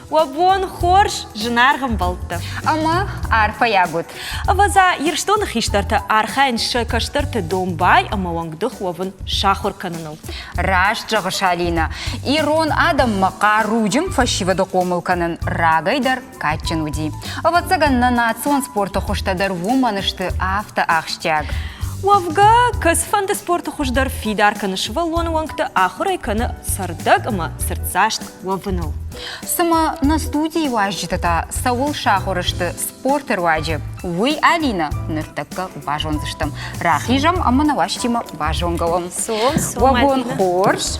Вабон хорш жинаргам балты. Ама арфа ягод. Аваза ерштон хиштарта архайн шакаштарта домбай, ама вангдых вавын шахор кананал. Раш джагашалина. Ирон адам макаружим фашивада комылканын рагайдар качын уди. Аватсаган на национ спорта хоштадар вуманышты авто ахштяг. Вавга касфанды спорта хождар фидар каныш валон вангта ахурай каны сардаг, ама сырцашт вавынал. Сама на студии важжитата саул шахорышты спортер важы. Вы Алина ныртакка важонзыштым. Рахижам ама на ваштима важонгалым. Вагон хорш.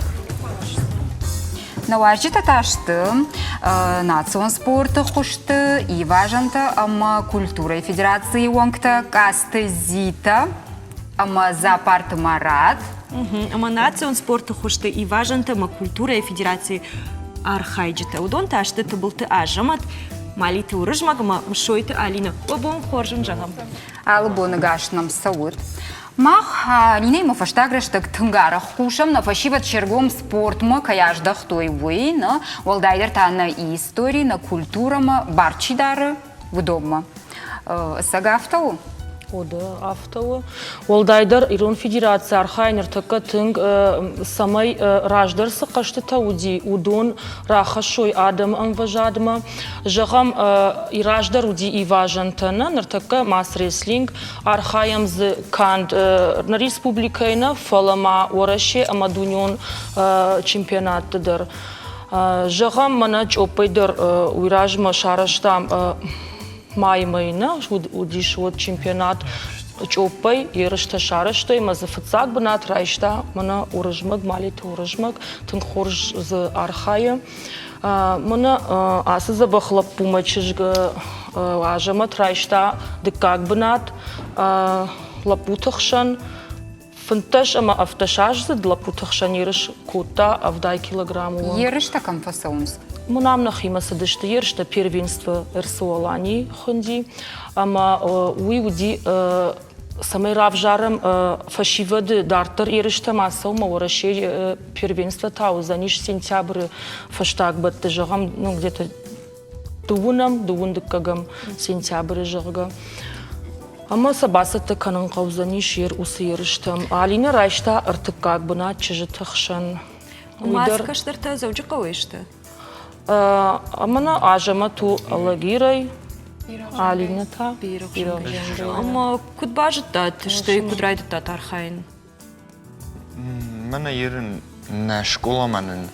На важжитата ашты национ спорта хошты и важанта ама культура федерации вангта касты зита. Ама запарт марат. Ама национ спорта хошты и важанта ама культура и федерации архайджита. Удон ташты тыбылты ажамат, малиты урыжмаг, ама мшойты Алина. Вабон хоржын жағам. Албоны гашнам сауыт. Мах Алина има фаштаграштык тынгара хушам на фашиват чергом спортма каяждах той вы, на волдайдер та на истории, на культурама барчидары вдома. Сага автау? Ода автовы. Олдайдар Ирон Федерация архайнер така тынг самай раждарсы қашты тауди удон рахашой адам анважадма. Жағам и раждар уди и важантана нартака мас реслинг архаям з канд на республикайна фалама ораше амадунион чемпионаттыдар. Жағам манач опайдар уиражма шараштам маймайна, удиш от чемпионат чопай, ерышта шарышта, ма за фацак бнат райшта, мана урыжмак, малит урыжмак, тын хорж за архая. Мана асы за бахлап пумачыжга ажамат райшта, декак бнат, лапутахшан, фанташ, ама автошаж за лапутахшан ерыш кота, авдай килограмму. Ерышта камфасаунс. Мунам нахима садышты ершта первенство РСО-лани хунди, ама уди самай равжарам фашивады дартар ершта масау маураши первенство тау за ниш сентябрь фаштаг батты жагам, ну где-то дундыккагам сентябрь жага. Ама сабасатты канын қаузани шер усы ерштам. Алина райшта артыккак бына чыжытықшан. Маскаштарта заужы қауышты? Амана ажама ту алагирай, Алина та бирок. Ама куд бажыта, что и куд райдыта тархайн? Мана ерін на школа манын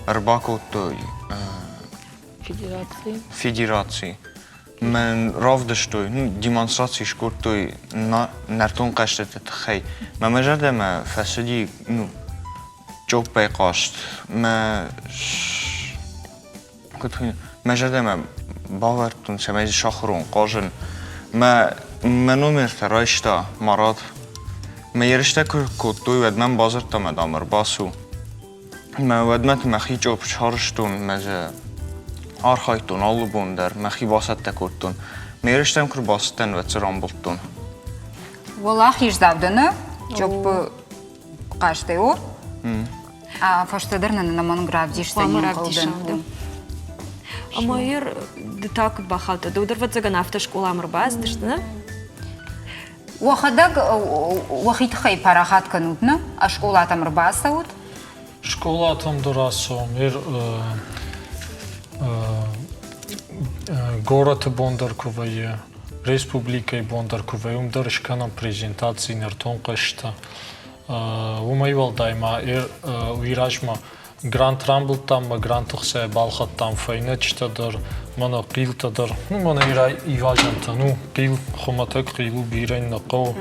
рыбакотой федерации. Мен равдыштой, демонстрации шкуртой нартон каштет хай. Мамажадема фасади, чоп пайқашт. مجدم باورتون سمایز شخرون قاجن ما نومر ترایشتا مراد ما یرشتا کتوی ودمن بازر تا مدامر باسو ما ودمت مخی جوب چارشتون مزه آرخایتون آلو بوندر مخی باسد تکرتون ما یرشتم کر باستن و تران بلتون والله خیش زودنه جوب قاشته او فاشتدرنا نمان гравдишта не колден. Ама ер детак бахалта, да ударват заган автошкола амрбаз, дыштына? Уахадаг уахит хай парахат канутна, а школа там рбасаут? Школа там дурасом, город Бондарковая, республика Бондарковая, умдаршканам презентации нертон кашта. Умайвал дайма уиражма Грант Рамбл там, Грант Хсе Балхат там файна чтадар, мана қил тадар, мана ирай иважанта, қил хуматак қилу бирайн нақау,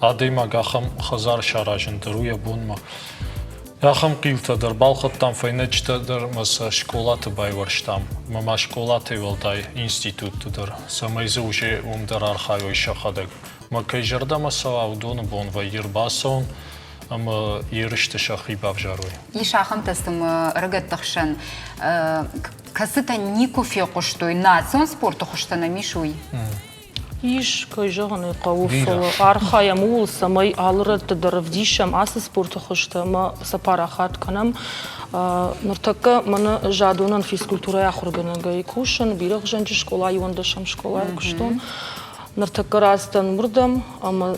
адайма гахам хазар шаражандар, уя бунма. Яхам қил тадар, Балхат там файна чтадар, маса школаты байварштам, мама школаты валдай институт тадар, самайзы уже умдар архайой шахадаг. Макай жарда маса аудону бон вайгир басаун, ама ерышты шахи бавжаруй. И шахам тастым рыгаттахшан. Касыта ни кофе куштой, национ спорту хуштана мишуй. Иш, кайжаганы қауыфылы. Архаям ол самай алыры тыдырывдишам асы спорты құштымы сапарахат канам. Нұртаққа мұны жадуынан физкультура яқырғыныға кушын, біріқ жанчы школа, юандашам школа күштім. Нұртаққа разтан мұрдым, ама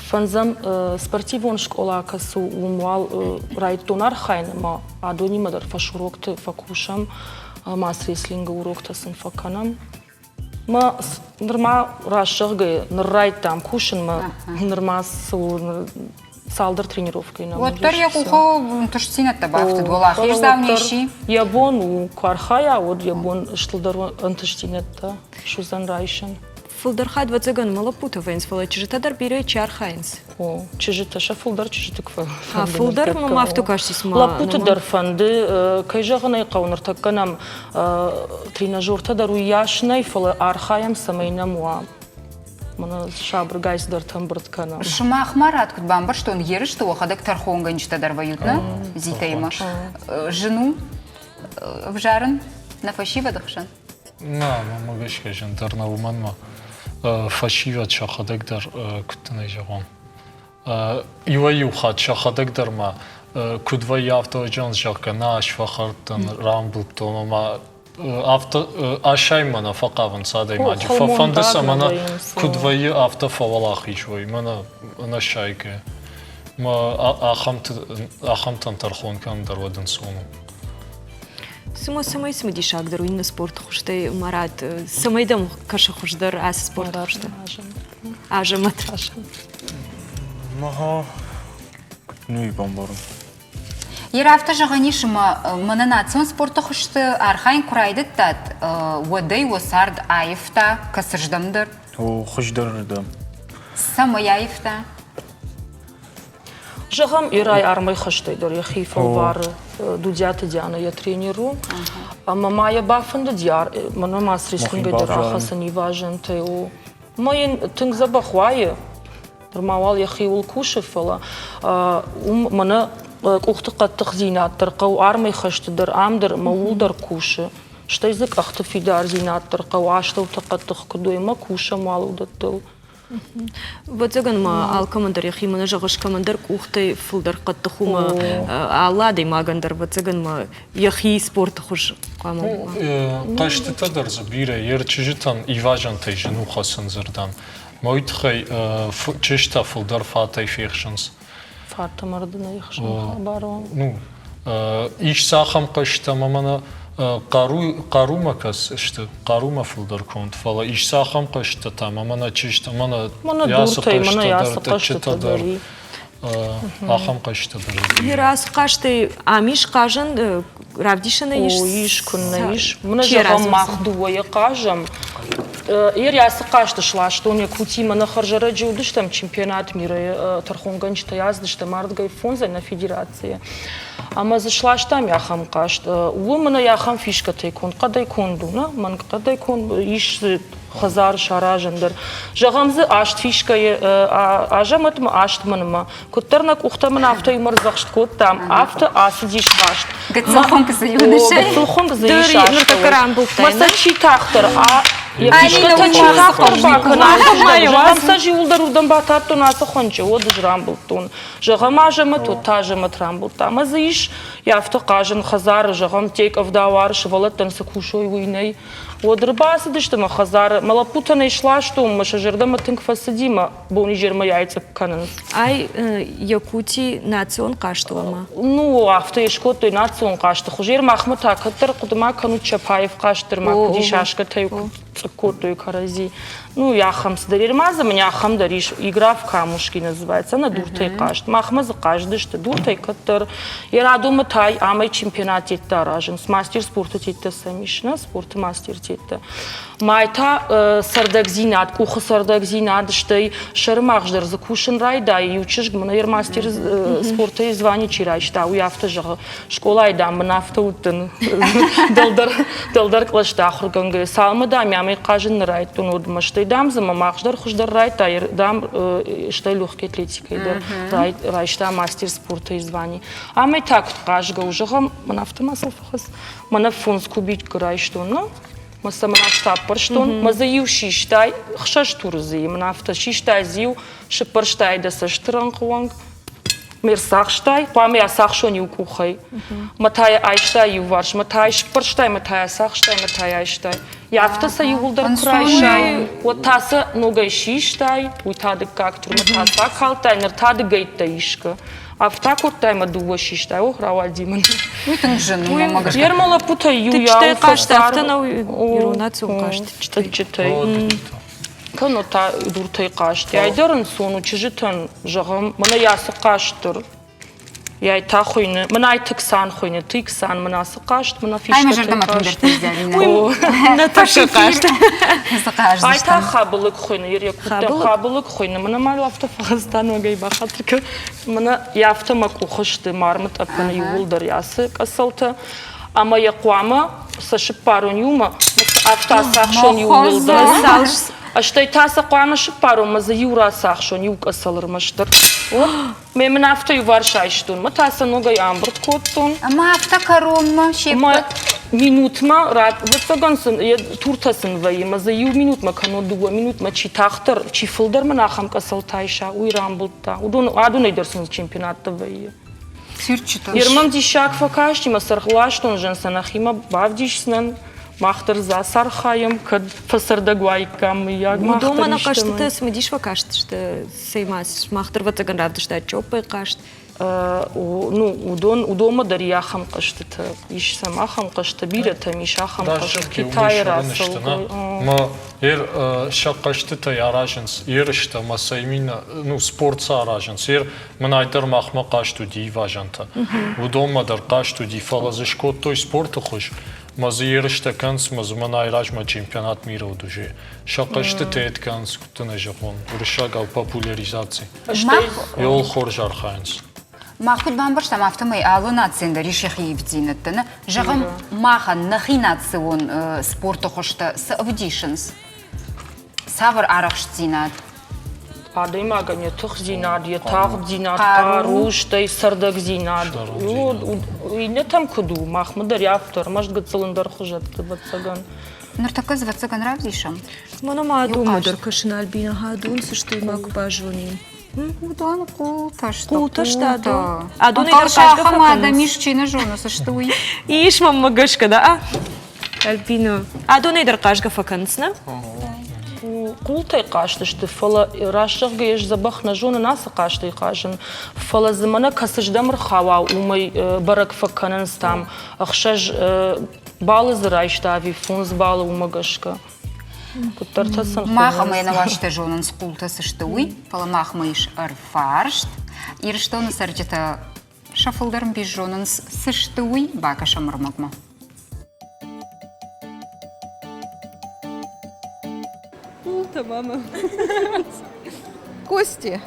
фанзам спортивон школа касу умуал райттон архайны, ма адонимадар фашурокты факушам, мас реслинга уроктасын факанам. Ма нырма рашығығы ныррайттам кушын, ма нырма салдыр тренировкой. Вот тор я кухо тушсинатта бафты дволах. Еждавнейший. Ябон у кархая, вот ябон штылдар антыштинетта, шузан райшын. Фулдархад вацаган малапута венс фала чижитадар бире чархайнс. О, чижита шафулдар чижита кфа. А фулдар ма автокашсис ма. Лапута дар фанды кайжаганы қауныр такканам тренажерта дару яшнай фала архаям самайна муа. Мана шабр гайсдар там братканам. Шума ахмарат кут бамбар, что он еры, что охадак тархонга ничтадар ваютна, зитайма. Жену в жарын на фашива дахшан. На, могаш кажен дар навуманма фашива чахадак дар кутнай жагон. Иваю хат чахадак дар ма кудва явтоджан жака наш фахартан рамблтон ма авто ашаймана фақаван садай маджи фандаса мана кудвай авто фавалахи швой мана на шайке ма ахамтан тархон кам дар вадан сону. Самай дишак дару инна спорт хуштай марат самайдам каша хушдар ас спорт хуштай. Ажамат. Маха нуй бомбару. Ерафта жағанишыма мына национ спорты хушты архайн курайдыт тат водай осард айфта касыждамдыр. О, хушдырдым. Самай айфта. Жагам ирай армай хаштайдар, я хифал бар дудята дяна я трениру. Ама мая бафында дяр, мана масрислинга дяраха не важен тео. Майын тынг забахвайы, дармавал я хивал кушефала, мана кухты қаттық зинаттыр, қау армай хаштайдар, амдар маулдар куши. Штайзык ахты фидар зинаттыр, қау аштауты қаттық кудойма куша малудаттыл. Вацаган ма ал командар яхи мана жагаш командар кухтай фулдар қаттықума алладай магандар вацаган ма яхи спорт хуш қаму. Қаштыта дар забире, ер чижитан иважан тай жену хасын зырдан. Мойтхай чешта фулдар фатай фехшанс. Фарта мардына яхшан бару. Ну, иш сахам қашта мамана qaruма kas işte qaruma fıldar kont fala iş saham qaşta tamam mana çeşta mana yası qaşta dar aham qaşta dar Ерас қаштай амиш қажын равдишана иш күнна иш мына жагам махдуя қажам ясы қашты шлашты он якути мана харжара жудыш там чемпионат мира тархонганчта яздышта мардгай фонза на федерация Ама зашла штам яхам кашт. Умана яхам фишка тайкон. Кадай конду, на? Ман кадай кон иш хазар шаражандар. Жагамзы ашт фишка ажаматма аштманма. Коттернак ухтаман авто юмарзахшт коттам. Авто асидиш кашт. Гацелхон касаюдышай. Гацелхон касаюдышай. Масачи тахтар. Фишка тачи тахтар бакна. Жагамса жиулдар урдан бататто наса хонче. Одыж рамбултун. Жагама ажамат, отажамат рамбулта. Мазы иш яфто кажан хазар. Жагам тейк авдавар. Шевалаттан сакушой уйнай. Одрбасы дыштыма хазар. Малапутана ишла, что маша жердама тынк фасадима. Бони жерма яйца канан. Ай Якути национ каштуама. Ну, авто ешкотой национ кашты. Хужер махмата катар кудма кану Чапаев каштыр ма куди шашка тайку котой карази. Ну, яхам сдарирмаза, меня яхам дариш. Игра в камушки называется. Она дуртай кашт. Махмаза каждый, что дуртай катар. Я радума тай, амай чемпионат тетта ражен. С мастер спорта тетта самишна, спорта мастер тетта. Майта сардагзинат, куха сардагзинат, что шармахждар закушен райда, и учишь гманер мастер спорта и звание чирайшта. У яфта жага школа айда, манафта утын. Далдар клашта хурганга. Салма дам, я май кажен райтун удма, что дам за мамахждар хуждар райта, дам что легкая атлетика, райшта мастер спорта и звание. А май так кажга ужага манафта масалфахас, манафонс кубить райшту, ну? Masa mına tapırştun, masa yiv şiştay, xşaş turzi, mına hafta şiştay ziv, şıpırştay da saştıran kuvang, mir saxtay, pame ya saxşon yiv kuxay, mataya ayştay yiv varş, mataya şıpırştay, mataya saxtay, mataya ayştay. Yafta sa yiv uldar kurayşay, o tasa nogay şiştay, uy tadı kaktur, matasa kaltay, nır tadı gaytay işka. Hafta kurtay ma duva şiştay, oh ravaldimın. Уйтын жын могаш. Ермала пута ю Ти я чте каште автана ирунацион каште чте. читай. Кано та дуртай каште. Айдарын сону чижитан жагам мана ясы каштыр. Яй та хойны, мана ай тыксан хойны, тыксан манасы кашт, мана фишка. Ай мажарда матындыр тезделина. Наташа каште. Ай та хабылык хойны, ерек кутта хабылык хойны. Мана мал авто Фагыстан вагай бахатырка. Мана яфта маку хышты мармыт апана юлдар ясы касалта. Ama yakuama saşıp parun yuma, afta saxşon yulda. Aştay tasa kuama şıp parun maza yura saxşon yuk asılırmıştır. Memin afta yuvar şayştun, ma tasa nogay ambrt kottun. Ama hafta karonma Ma şepet. minutma rat vıtsagansın, turtasın vayı, maza yu minutma kano duva minutma çi taxtır, çi fıldar ma naxam kasaltayşa, uyrambulta. Adun edersiniz çempionatta vayı. Сюрчито. Ермам дишак факаштима сархлаштон женсанахима бавдишснан махтар за сархаем кад фасарда гуайкам яг Удома на махтар каште иштеман. смедишва каште ште сеймас махтар ватаган равда ште чопай каште. Ну, удома дарияхам каштыта, иш самахам кашта бирата, мишахам кашта, Китай расыл. Ма ер шаққаштыта яражынс, ер ішті масаймина, ну, спортса аражынс, ер мына айдар махма қашту дей важанта. Удомадар қашту дей фалазышкот той спорты хош. Мазы ер ішті канс, мазы мына айражма чемпионат мира удуже. Шаққаштыта ет канс, күттіна жағон, ұрышагал популяризации. Йол хор жархайынс. Махут бамбарштам автомай алынацинда реших евдинеттіні. Жағым маха нахинацион спорты хошты савдишынс. Савыр арақштинат. Адайма ганя тұх зинад, етақ зинад, қаруштай, сырдық зинад. Не там күду, махмыдар яфтар, маждғы цылындар құжатты батсаган. Нұртақы зватсаган равзишам. Мана маду мадыр кашын Альбина хадун сышты мак бажунин. Удан култашты. Култашты адун. Адун Адун идер кашка хамада факанс. мишчина жону сыштуй. Иш мамма гашка да, а? Альбина. Адун идер кашка факансна? Култай қаштышты, фала рашық гейш забах на жоны насы қашты қашын. Фала зымана касыждамыр хава, умай барак факанынс там. Ақшаж балы зырайштави, фунз балы умагашка. Маха майна вашты жонын скулта сыштуй. Фала махма иш арфаршт. Ирштоны сарджета шафылдарым без жонын сыштуй. Бака шамырмагма. Мама. Кости.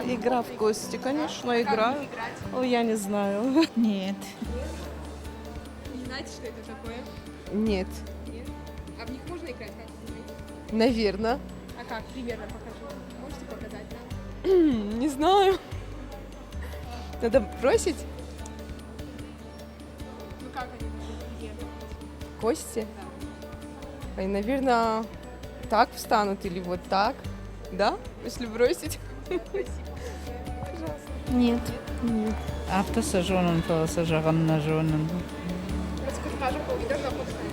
Игра в кости, конечно, играю. Ой, я не знаю. Нет. Не знаете, что это такое? Нет. Нет? А в них можно играть? Наверное. А как? Примерно покажу. Можете показать нам? Не знаю. Надо бросить Ну как они примерно? кости. Они, наверное, так встанут или вот так. Да? Если бросить. Нет. Автоса жонын, фаласа жағанна жонын. Расскажу, повидал на подходе.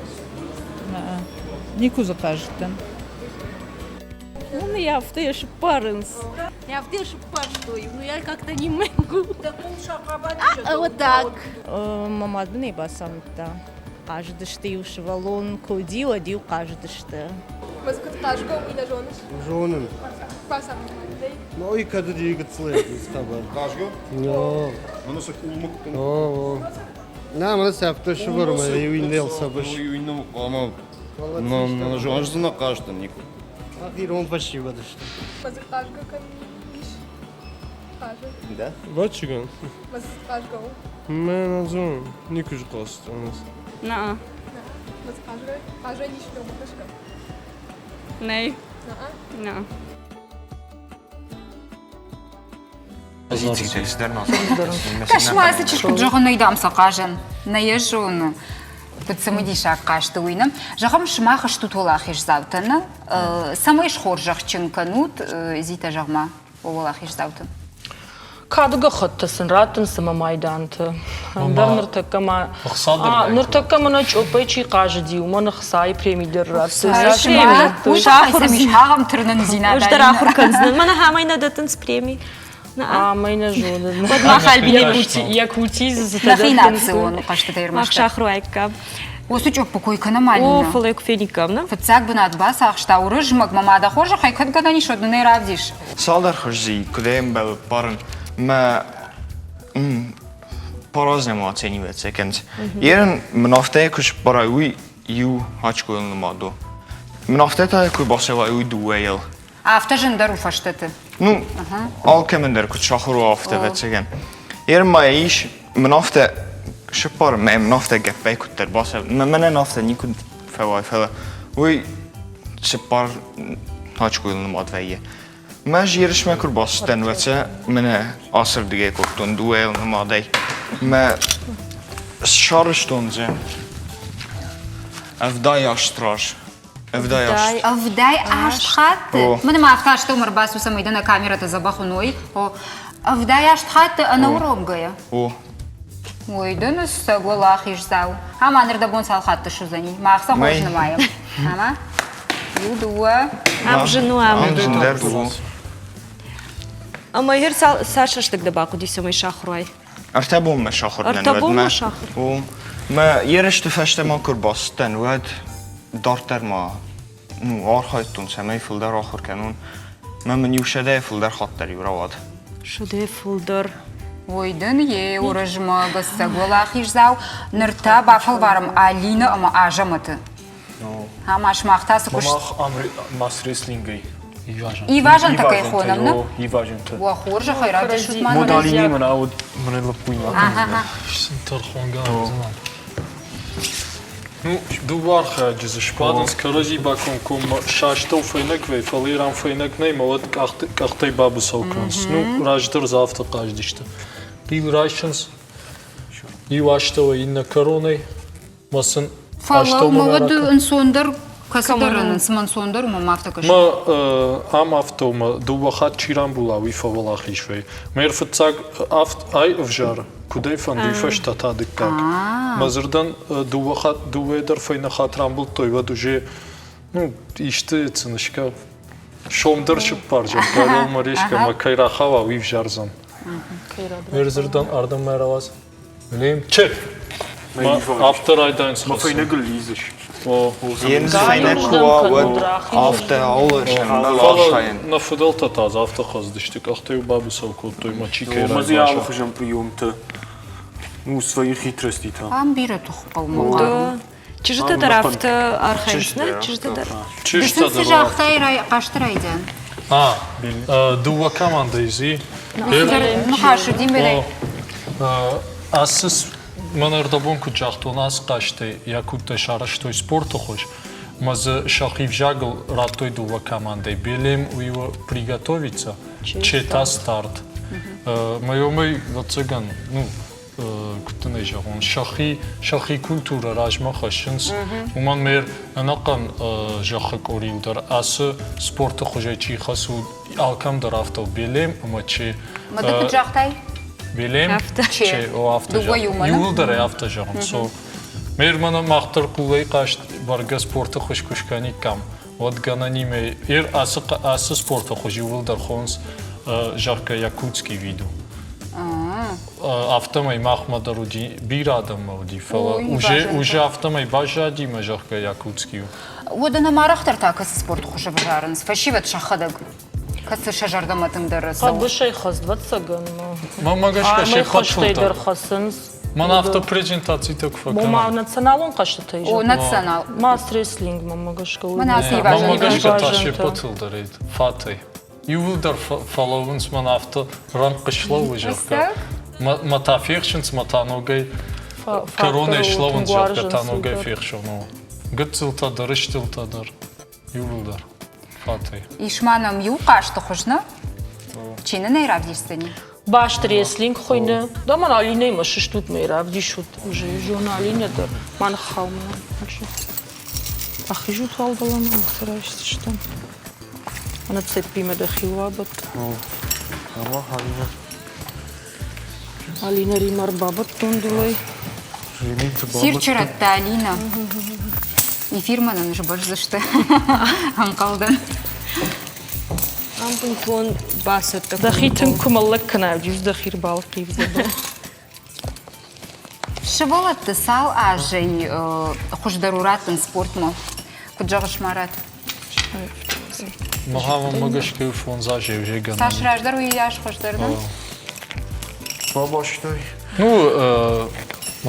Нику закажеттен. Ну, я в те паренс. Я в те парштой, но я как-то не могу. Вот так. Мама не басамта. Каждый что юшвалон кодил, одил каждый что. Расскажу, и на жены. Жонын. Пасам. Ну и когда двигаться стабар. Кажго? No. Мана са кулмук. Oo. Намара сафта шварма юиндел сабаш. Юиннам ама на жонжзына кажды нику. Ахир он почти водышты. Расскажу, как Кажу. Да? Вачиган. Расскажу. Мен азон никуж кост. На. Расскажу. Кажу, не что, макашка. Nej. На. Na. Позициите издерно. Кашмайсы чешку жоғын үйдам сақажын. Найы жоны. Пыцымыди шақ қашты ойны. Жағым шымақ ұшты толақ еш заутыны. Самай шхор жақ чынканут, зита жағма олақ еш заутын. Кадыга хыттысын, ратын сыма майданты. Дар ныртакама... Ныртакама нач опай чи қажы дию, маны қысай премидер раты. Шағым түрінің зинада. Ождар ахур канзнын. Мана хамайна датын с премий. Майна жодын. Подмах альбине Якутизы Нахинация оны қашты Мах тайырмашты. шахру айкаб. Осы чоп покойканы О, малина. фалайк феникам, на? Фыцак бы надбас ақшта урыжмак мамада хожа хайкат гадани шодны равдиш. Салдар хожзи, кудем бел парн, ма по-разному оценивает секунд. Ерен мнафте куш барауи ю хачкуил намаду. Мнафте та ку басева уи дуэйл. Афта жындар уфаштыты. Ну, алкемендер ку шахру афте вецеген. Ерен маиш мнафте شپار من نفته گپی کتر باشه من نفته نیکود فوای فلا وی شپار هاچ کویل نماد ویه من جیرش میکر باستن وچه من آسر دیگه کتون دویل نمادی من شارش تونزه افدای اشتراش افدای اشتراش Авдай ашт хатты. Мен ма афта что марбас у самой на камера-то забахуной. Авдай ашт хатты она уромгая. о Ой, да ну сагула хижзау. Ама нерда бон салхатты шу за ней. Махса хожны маем. Ама. Юдуа. Ам жену ам. амжендер ду Ама егер Саша штык да баку дисе май шахру ай. ارتبون ما شاخر ارتبون ما شاخر. و ما یرش تفشت ما کر باستن ود دارتر ما نو آرخایتون سمی فلدر آخر کنون ما منیوشده فلدر خاطری برود Шуде фулдор. Ой, да не урыжма сагула хижзау. Нерта бафал варам Алина ама ажаматы. Ама шмахтасы куш. Мамах мас реслингай. И важен такой хоном, ну? И важен то. Ва хоржа хайрат шутман. Модалини мана вот мне лапуйма. Ага. Тархонга. Ну, дувар хаджи шпаден скарази бакон ком шаштов фейнек вей фалирам фейнек ней молод кахтай бабу соконс. Ну, раjdер завтра каждишта. Бил райшенс. И ваштова инна короной. Масын Фала молоду инсондар касадаран сман сондар мама автокаш. Ма ам автома дувахат чирам була ви фавала хишвей. Мер фцаг авт ай вжар. Кудей фан дифаш тата дикак. Мазырдан дувахат дуведер фейна хатрам бул той ва уже ну иште цнышка шомдар шпаржа карол маришка макайра хава ви вжарзан. Мерзырдан ардам мераваз. Лем чек. After I dance. Maar fijn ik lezen. Jens fijne kuwa ود afte alles en belasting На фуделта таз авто хаздыштык ахтай бабу сокол той мачикай. Мазы я выхожу прием-то. Ну, свои хитрости-то. Амбира тухпал мама. Чижыта тарафты архаимсны? Чижыта дар. Чишта Десен сижа ахтай каштырайдан. Дува команда изи. Ну хашу димбелей. Асыс манардабон ку жахтонас каште якутта шараштой спорту хош. Мазы шахив жагл ратой дува командой. Белем у его приготовиться. Чета старт. Майомай вацаган, ну, кутыны жагон. Шахи культура ражма хашынс. Уман мер анакан жахык ориудар. Асы спорту хожай чи хасу алкам дарафтал белем, ама че... Мады ку жахтай? Белем, че о автожагон. Юлдар е автожагон. So, мер мана махтар кулай кашт барга спорта хош кушкани кам. Вот ганани ме ир асы спорта хош юлдар хонс жарка якутский виду. Автомай Махмадаруди бирадам мауди фала. Уже автомай бажади ма жарка якутский. Вода на марахтар так асы спорт хоша бажарынс. Фашиват шахадаг. Касы шажардам атыңдар сау. Қабышай қаз двадцаган. Мамагашка ше Қаштайдар патфулта. қасынс. Мана автопрезентации так Мома факана. националон қаштатай О, жа. национал. Мас реслинг мамагашка. Мана асы важен. Мамагашка та ше патфулта рейд. Фатай. Ювилдар фаловынс мана авто ранг қышлау жарка. Мата фершенс мата ногай. Корона ишлавын жарка та ногай фершену. Гыцылтадар, иштылтадар. Ювилдар. Фатай. Ишманам ю кашты хошна? Чины не равдишсыни? Баш треслинг хойны. Да ман Алина има шиштут мера, вдишут уже жена Алина да ман хаумна. Ахижут валдала ман срашт что. Она цепиме да хилабат. Allah Alina. Алина римар бабат тундулай. Сирчератта Алина. И фирманын же баш зашты. Анкалдан. Ампын тон басыты. Дахитин кумаллак канав, жүз дахир балқи взаба. Шыволатты сал ажей хуждаруратын спортмо. Куджағыш марат. Махава магашкай фонзажи уже гана. Саш раждар уяш хуждардан? Бабаштай. Ну,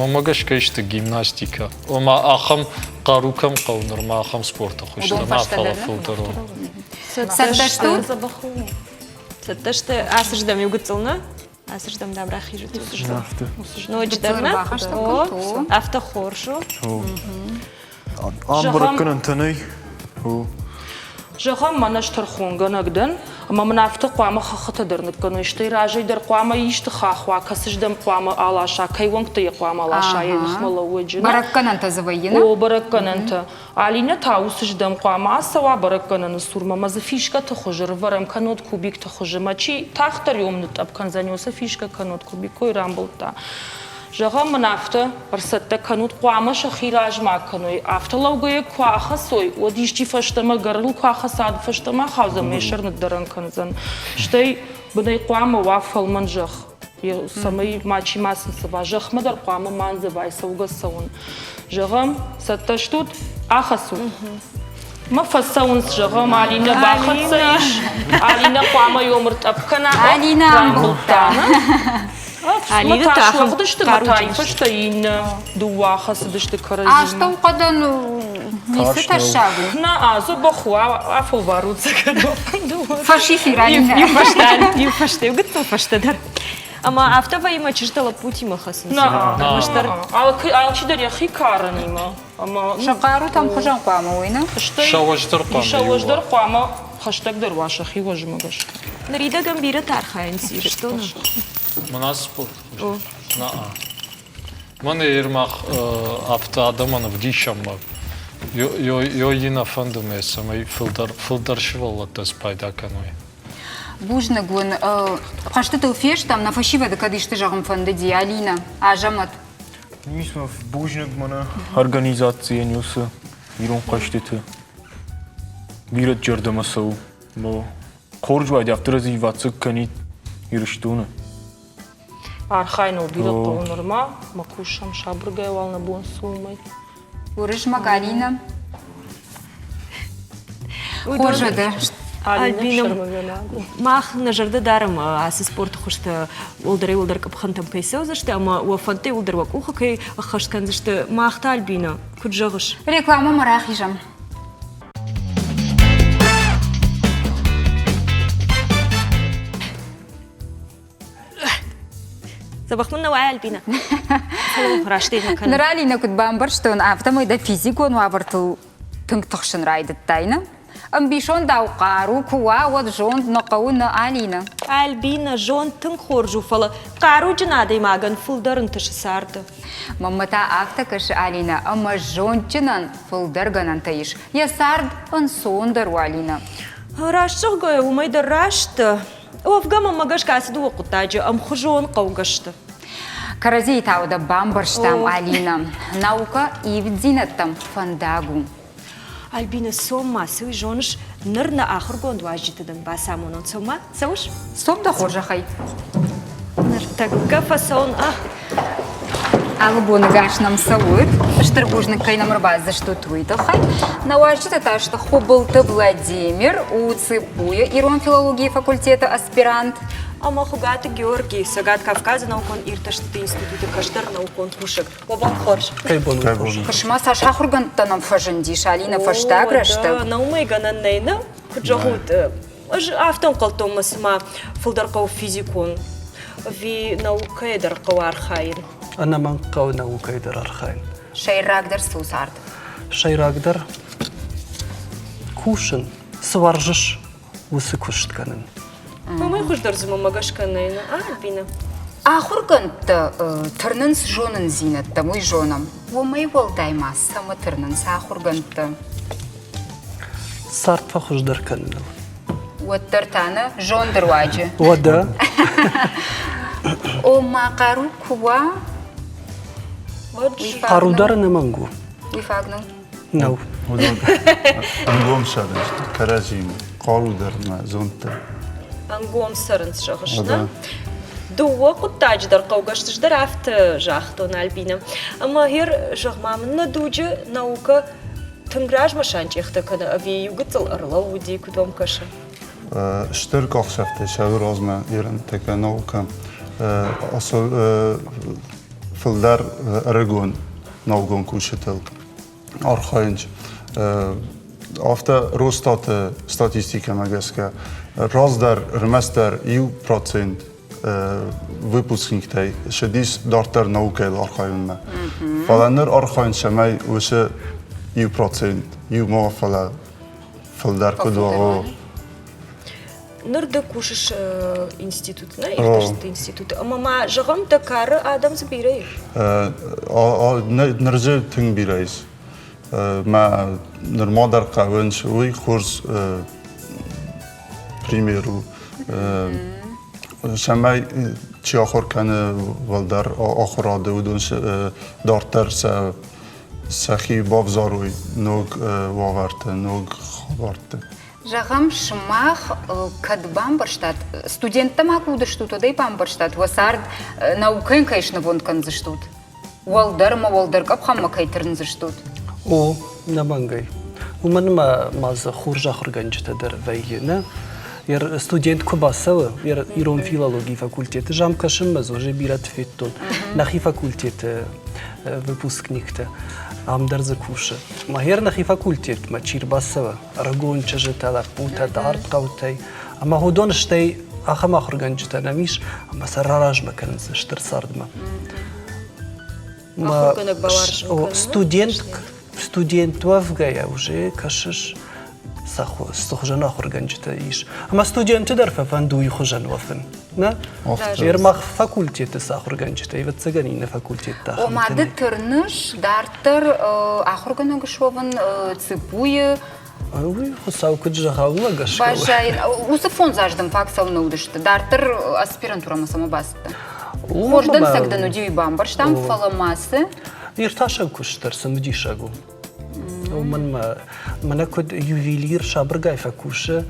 магашкай что гимнастика. Ома ахам қарукам қауныр, ма ахам спорта хушта. Удон На паштадар, фала филтеро. Сатташту? Сатташты асыждам югыцылны. Асыждам добра хижут. Ночдарна. Авто хоршу. Амбраккан таны. Жахам манаш тархон ганагдан, ама манафта қуама хахатадырнып ганышты, ражайдар қуама ишты хахва, касыждам қуама алаша, кайвонгты қуама алаша, ехмала уэджина. Бараккананта завайына? О, бараккананта. Алина таусыждам қуама асава бараккананы сурма, маза фишка тахожыр, варам канот кубик тахожы, мачи тахтар ёмнут абкан занёса фишка канот кубик, кой рамбылта. Жагам манафта арсатта канут қуама шахираж маканой, автолаугая куаха сой, одишти фаштама гарл куаха сад фаштама хауза мешернат даран канзан. Штай бнай қуама вафал манжах. Самай мачи масын сава, жах мадар қуама манзавай сауга саун. Жагам сатта штут ахасу. ما فسون شغام علينا باخد سيش علينا قوام يومرت أبكنا علينا بلطانا علينا تاخد دشت متاي فشتين دوا خاص دشت كرزين أشتو قدن نسيت الشابو نا أزو بخوا عفو بارود سكنو فشي في رأينا يفشتي وقلت فشتدر أما أفتى في ما تشتغل بوتي ما خاصن على شي دري أخي كارنيما أما شقارو تام خجان قوامه وينا شواجدر قوامه شواجدر قوامه خشتك در واش أخي وجمع باش نريد جنبيرة تارخين سير شتونه مناس спорт من يرمخ أفتى أدمان بديشام يوينا فندم سمي فلدر شوال تسبايدا كانوي بوجنا قون قشت توفيش تام نفشيفة دكاديش تجاهم فندي علينا عجمت Ние в Бужнак мана организация нюса ирон қаштыты. Бират жардамасау. Бо қоржвай дәфтіразы ватсық канит ирыштуны. Архайно бират полнорма, макушам шабргай вална бон сумай. Урыжма Галина. Қоржады. Альбина, мах на жарда дарам, аз спорт хошта улдар капхантам пейсел заште, ама уафанте улдар вакуха кай хашкан заште махта Альбина, куджагыш. Реклама марахижам. Забахмын науай Альбина. Раштейна кан. Наралина куд бамбарштон автомой да физикон ваварту тынг тахшын райды тайна. Амбишон дауқару куа вот жон нақауна Алина. Альбина жон тын хоржу фала. Қару жинады имаган фулдарын тышы сарды. Мамата акта кыш Алина, ама жон жинан фулдарганан тайыш. Я сард ан сондару Алина. Рашчық гой умайды рашты. Овгама магаш касыды оқытаджы, ам хужон қауғашты. Каразей тауда бамбарштам Алина. Наука и вдинаттам фандагу. Альбина сома сой жоныш нырна ахыр гонду ажитыдың басамонон сома сауш? Сом да хоржа хай. Ныр тагга фасон Албоны гашнам сауыт, штырбужны кайнам рбазы что туйты хай. Науачита та, что хобылты Владимир, у Ципуя, ирон филологии факультета аспирант. Ама хугаты Георгий, сагат Кавказа наукон ирташты институты каштар наукон пушек. Обам хорш. Кашма Саша хургантаном фажындиш, Алина фаштаграшты. Да, наумайганан нейна, куджахут. Автон калтом сма фулдаркау физикун. Ви наука эдаркау архаин. أنا من قونا وكيدر أرخين Шайрагдер сусард. شيراقدر كوشن سوارجش وسكوشت كانن ما يخش درز ما مقاش كان بينا آخر كنت ترننس جونن زينة تموي جونم وما يقول دايما سما ترننس آخر كنت صارت فخش در كنلو والترتانة جون درواجة ودا وما قارو كوا قارو در نمانگو ويفاقنو نو انقوم شدنش كراجيم قالوا درنا زونت انقوم سرنس شغشنا دو قطاج در قوقش تجدر عفت جاختون البينا اما هير جغما من دوجة نوكا تنقراج مشانج يختكنا افي يقتل ارلو ودي كدوم كشا اشترك اخشفت شاور رازما يرن تكا نوكا اصل فلدر ارگون نوگون کوشتل آرخاینج after Rostat statystyka magaska raz در رمستر يو procent wypusknik tej szedis dorter naukę archain ma falaner archain szamay وش يو procent يو ما فلدر كدو نرد كوشش انستيتوتنا يختشت انستيتوت اما ما جغم تكار ادم زبيري نرجع تنگ بیرایز ما نرمادر قوانش وی خورز پریمیرو شمای چی آخر کنه ولدر آخر آده و دونش دارتر سخی بافزاروی نوگ واورته نوگ خوابارته Жагам шмах кадбам барштат. Студентам акуда штут, одай бам барштат. Васард наукын кайшна вон канзы штут. Уалдар капхамма кайтерн заштут. او نمانگی ومن ما خورجا خرگنج تدر وینا ير ستودنت كوباسوا ير يرون فيلولوجي فاكولتيت جام كشم مزوجي بيرات فيتون نخي فاكولتيت выпускникте ам درز كوشه ما هير نخي فاكولتيت ما تشير باسوا رجون تجتلا بوتا دارت قوتي اما هودون شتي اخما خرگنج تنميش اما سراراج ما كان زشتر صاردما ما студент وافقايا وجي كشش استخجنا خرجنجتا إيش أما ستودنت درفا فندو يخجن وفن نا يرمخ فاكولتي تسا خرجنجتا يبتسجنين فاكولتي تاخ وما دترنش دارتر آخرجنا قشوفن تسبوي وي خصاو كجها ولا قش باشاين وصفون زاجدم فاكسو نودشت دارتر أسبيرانتورا مسمى باستا خرجن سجدنو ديوي بامبرش там فلاماسة يرتاشا كشتر سمدي شاقو ومن كد يوفيلير شابرغاي فكوشه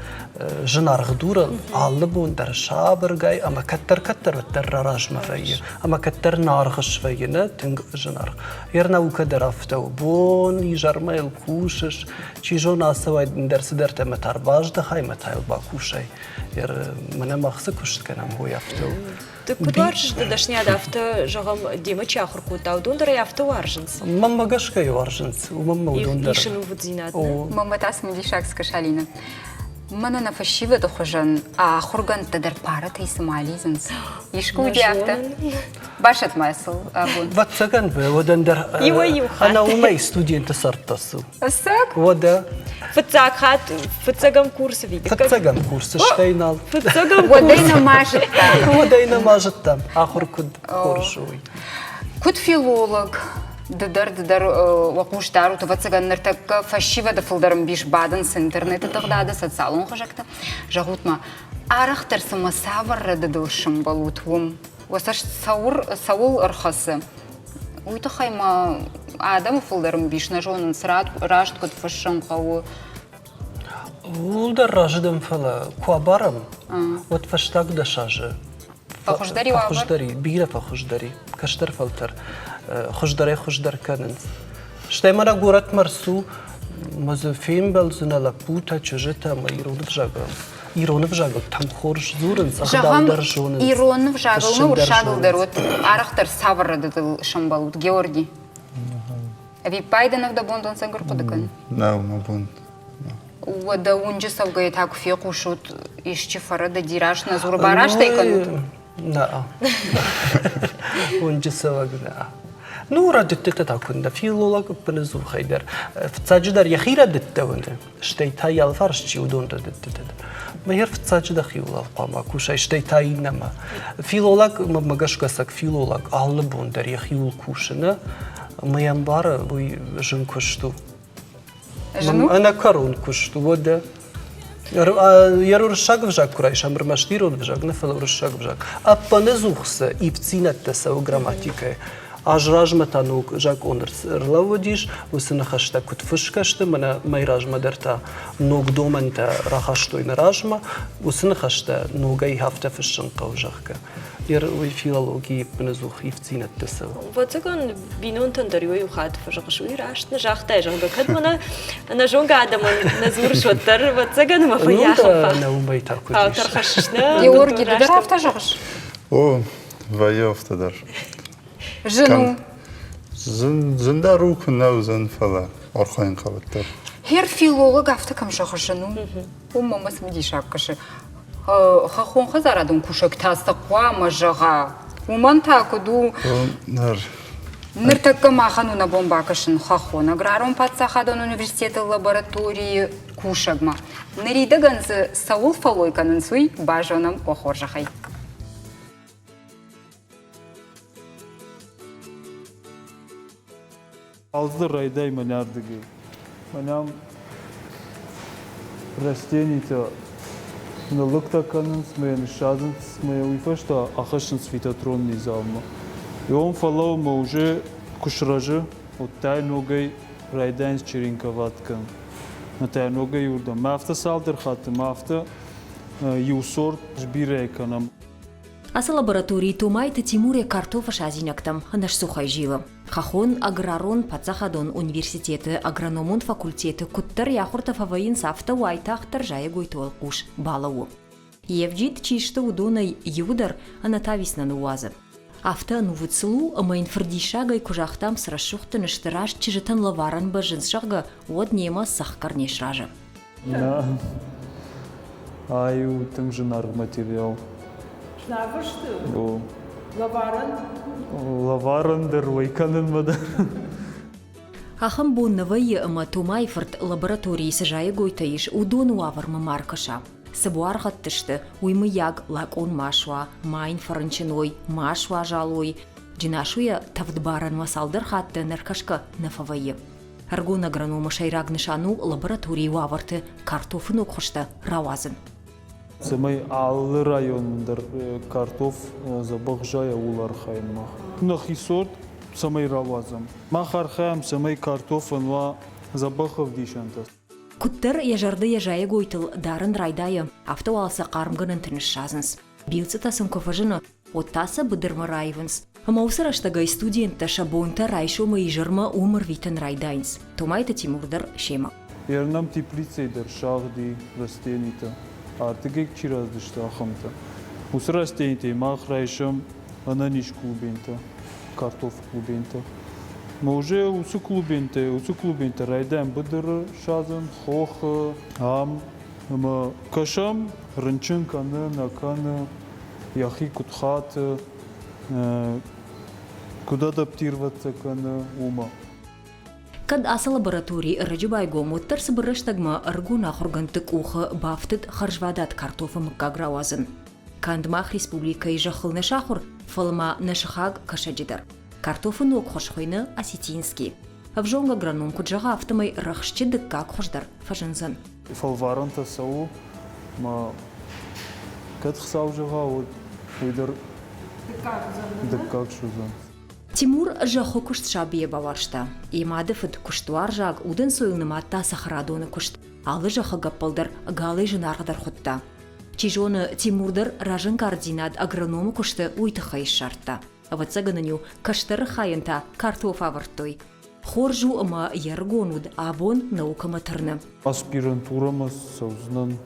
جنار غدور علبون در شابرغاي اما كتر وتراراج ما فيه اما كتر نارغش فينا تنج جنار يرنا وكدر افتو بون يجرما الكوشش شي جونا سوا درس درت متر باج دخاي متايل باكوشي ير من مخص كشت كلام هو يفتو كدوارش دشني دافتا جغم ديما تشاخر كوتا ودوندر يافتا وارجنس ماما قشكاي وارجنس وماما ودوندر يشنو فدزينات ماما تاسم دي شاكس كشالينا مانا نفشيفة دخجن خرجن تدر بارة يسماليزنس يشكو ديافتا باشت مايسل أبون واتساقن ودندر أنا وماي ستودينت صرتصو الساق ودا فتساقم كورس فيك فتساقم كورس شتينال ودينا ما جتام آخر كد خورشوي كد فيلولوج ددر وقوش دارو تفاتساقن نرتك فشيفة دفلدرم بيش بادن с интернета تغدادا социалон خجكتا جاغوتما أرختر سما سافر رددوشم بالوتوم وساش ساول أرخص ويتخيما آدم فلدرم بيش نجون سرات راشت كد فشن قو ولدر راجدم فلا كوابارم وتفشتاق دشاجة فخشدري وابر فخشدري بيلا فخشدري كشتر فلتر خشدر كننس شتى مرا قرات مرسو مزفين بلزنا لبوتا تشجتا ما يرون في جاغل تام خورش زورنس أخدام درجوننس يرون في جاغل نور شاغل دروت أرختر سافر ردد شمبالوت جيورجي أبي بايدن أفدا بوندون سنجر قدكن لا ما بوند ودا ونجي سوغايت هاكو في قوشوت يشتي فرد ديراش نزور باراش تيكنوت لا ونجي سوغ لا نورا دتت تاكون فيلولوج بنزو خيدر فتاجدر يخيرا دتون شتيتاي الفرش تشودون دتت ما يعرف تاجد خيولا قاما كوشا شتيتاي نما فيلولوج ما جاش قسك فيلولوج علبون در يخيول كوشنا ما ينبار بوي جن كشتو أنا كارون كشتو وده يرو رشاق فجاك كرايش أمر مشتيرو فجاك نفلو رشاق فجاك أبا نزوخس إبتسينة تساو граматикой أجراج متانوك جاك أونرس رلاوديش وسنخشتا كنت فشكشت من ما يراجما درتا نوك دومنتا راخشتو إن راجما وسنخشتا نوغي هفتا في الشنقة وجاكا يروي فيلولوجي بنزوخ إبتسينة تساو وتكون بينون تندريوي وخاد فجقشوي راشت نجاحتا جان بكد منا أنا جون قاعدة من نزور شوتر وتكون ما فيها خفا أنا وما يتاكل ترخشنا Георгий, да рафта жагыш. О, вая автодар. Жену. زندارو كنا وزن فلا أرخين قبضتر. Хер филолог авто кам жагыш жену. Умма смеди шапкашы. Хахон хазарадун кушак тастаква мажага. Уман такуду. نار. Ныртакка махануна бомбакашын хахон аграрон патсахадан университеты лаборатории кушагма. Ныридыганзы саул фалойканын суй бажоном охоржахай. Алзы райдай манардыгы. Манам растений-то налыктаканын смеян шазын смея уйфашта ахашын свитотронный залма. И он фалал мы уже кушражы от тайногой райдайнс черенковаткан. На тайногой юрда. Мафта салдер хаты, мафта юсорт жбирейканам. Аса лаборатории тумайта Тимуре картофа шазинактам наш сухай жила. Хахон аграрон пацахадон университеты агрономун факультеты куттар яхурта фаваин сафта уайтахтар жая гуйтуал куш балау. Евджит чишта удонай юдар анатависна нуаза. Авта нувуцлу амайн фардишага и кужахтам срашухта наштараш чижетан лаваран бажиншага от нема сахкарне шража. На. Аю там же материал. Шнаваш ты? О. Лаваран? Лаваран дервайканын мада. Ахам боннавай ама тумайфорт лаборатории сажая гойтаиш удон уаварма маркаша. Сабуархат тышты уймы яг лакон машва, майн фаранчиной, машва жалой. Джинашуя тавдбаран масалдар хатты наркашка нафавайы. Аргон агронома шайраг нишану лаборатории уаварты картофын окхышты равазын. Самай аллы райондар картоф забахжая улар хайма. Нахи сорт самай равазам. Махар хайм самай картофын ва забахов дишантас. Куттар яжарды яжая гойтыл дарын райдайы автоалса қарымғынын тыныш жазынс. Билцы тасын кофажыны оттаса бұдырма райвынс. Маусыр аштагай студентта шабонта райшома и жырма умыр витен райдайнс. Томайта Тимурдар шема. Ернам теплицейдер шахди растенита. Артыгек чираздышта ахамта. Ус растенита мах райшам ананиш клубента. Картоф клубента. Мы уже усу клубенте райдаем быдыр шазын, хох, ам, мы кашам, рынчын каны, наканы, яхи кутхат, куда адаптироваться каны ума. Кад аса лаборатории раджибайго моттар сыбырыштагма аргуна хургантык ухы бафтыд харжвадат картофы мыккаграуазын. Кандмах республика и жахылны шахур, фалма нашахаг кашаджидар. Картофын окхошхойны осетинский. Авжонг агроном куджага автомай рахшчы дыкка кхождар фажынзын. Фалваранта сау, ма катх сау жага вот уйдар дыкка кшузан. Тимур жахо кушт шабие баваршта. Имады фыд куштуар жаг удын сойлны матта сахарадоны кушт. Алы жаха гаппалдар галы жынарғадар хутта. Чижоны Тимурдар ражын координат агрономы кушты уйтыхай шартта. Вацагананю каштары хайынта картоф авартой. Хоржу ама яргонуд абон наука матырны. Аспирантурамыз саузнан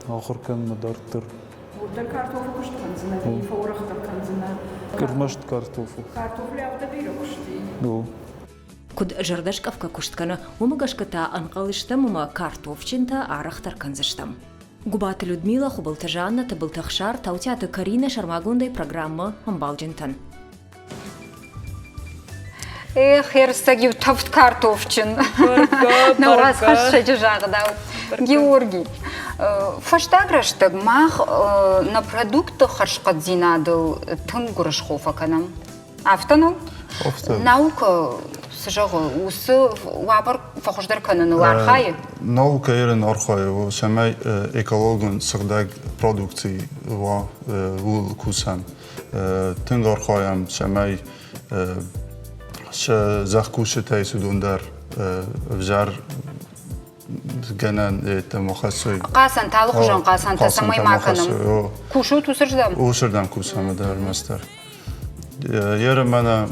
ахыркан мадарттыр. Удар картофу куштанзына, и фаурахтар канзына. Кырмашт картофу. Картофли автобиро кушти. Ну. Куд жардашкавка кушткана умагашката анқалыштам ума картофчинта арахтар канзыштам. Губаты Людмила Хубалтажанна Табылтахшар таутяты Карина Шармагундай программа Амбалджинтан. Эх, ерсаги тафт картофчин. На вас хашча жагдау. Георгий. Фаштаграштаг мах на продукты хашкат зинадыл тынгурыш хофаканам. Автону? Наука сжагы усы вабар фахождар кананылар хай. Наука ерен архай, шамай экологун сырдаг продукции ва ул кусам. Тынг архаям шамай زخکوش تایسودون در وجار گنن تمخصوی قاسن تعلق جان قاسن تسمای ماکنم کوشو تو سردم او سردم کوسم در مستر یه من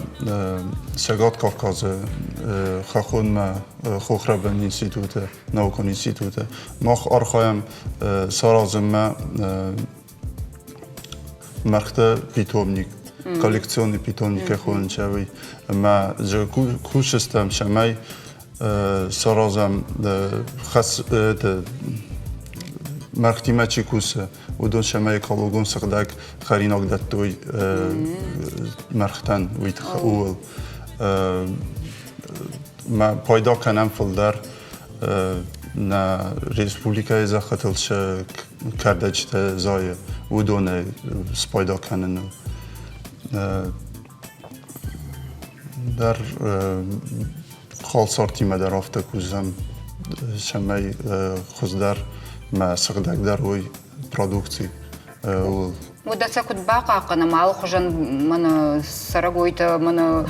سگات کافکاز خخون ما خوخربن اینستیتوت نوکن اینستیتوت ماخ آرخایم سارازم ما مرخته پیتومنیک коллекционный питомник хончавый ма же кушестам шамай саразам хас это мартимачи куса удон шамай калогон сагдак харинок даттой мархтан вит ул ма пайда канам филдар на республика захатылш кардачта зая удоне спайда канан در خال سارتی مدر آفته کوزم شمای خزدر ما سقدک در وی پرودکتی ودسا куд бака канамал хожан мана сарагойта мана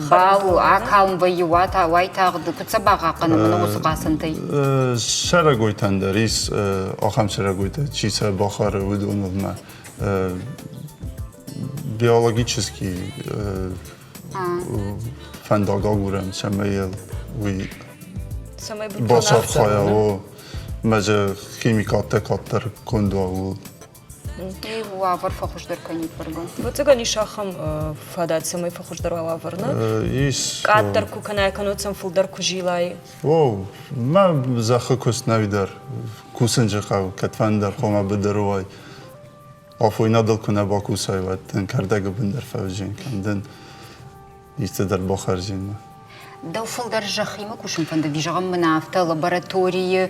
бал акалм ваюата вайта кутса бака канамана усқасынтай сарагойтан дарис ахам сарагойта чиса бахар удонов ма биологический фандагагурам самайл ви башар хая о маже химикатта каттар кондо وافر فخوشدار کنید برگم. Вот это не шахам фадат самый фахождар лаварна. Каттар куканай кануцам фулдар кужилай. О, ма захы кус навидар кусенже хав катфандар хома бедеруай. Афой надал куна бакусай ват тен кардага бендер фавжин канден истедар бахаржин. Да фулдар жахима кушим фанда вижагам мына авто лаборатории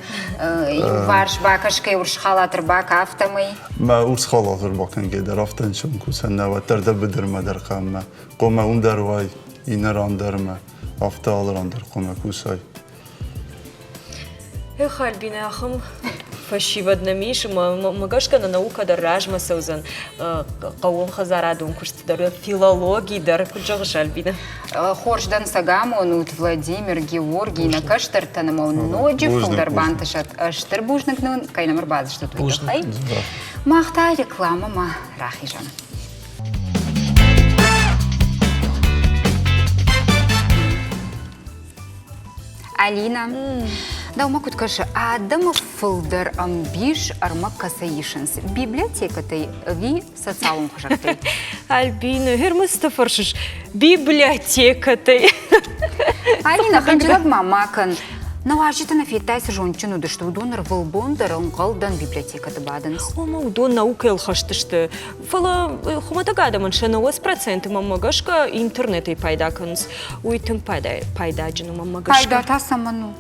варш бакашкай уршхалатыр бак автомой. ما أورس خلاص الباكن جدا رفتن شون كوسنا وترد بدر ما در قمة قمة اون در وای این ران در ما افتال ران در قمة كوساي. خال بينا أخم فشي بدنا ميش ما قاش كنا نوكا در راج مسوزن قوم خزارادون كشت در فيلологي در كل جغ شال بينا. خورجدان ساقامو نوت فلاديمير Георгий на каштертана мау ноджи фулдар банташат аштер бужнак нун кай номер базы что тут хай. Махта реклама ма рахижан. Алина. Да, у макут каша, Адам фулдер амбиш армак касаишенс. Библиотека-то ви социалом хожакты. Альбина, гермыста фаршиш. Библиотека-то. Алина, ханчилак мамакан. Но ажита на фитайс жончину да что удонор волбондер онгалдан библиотека-то баденс. Ома удон наука илхаштышты. Фала хуматагада маншана 8% мамагашка интернет и пайдаканс. Уйтын пайдаджину мамагашка. Пайдата саману.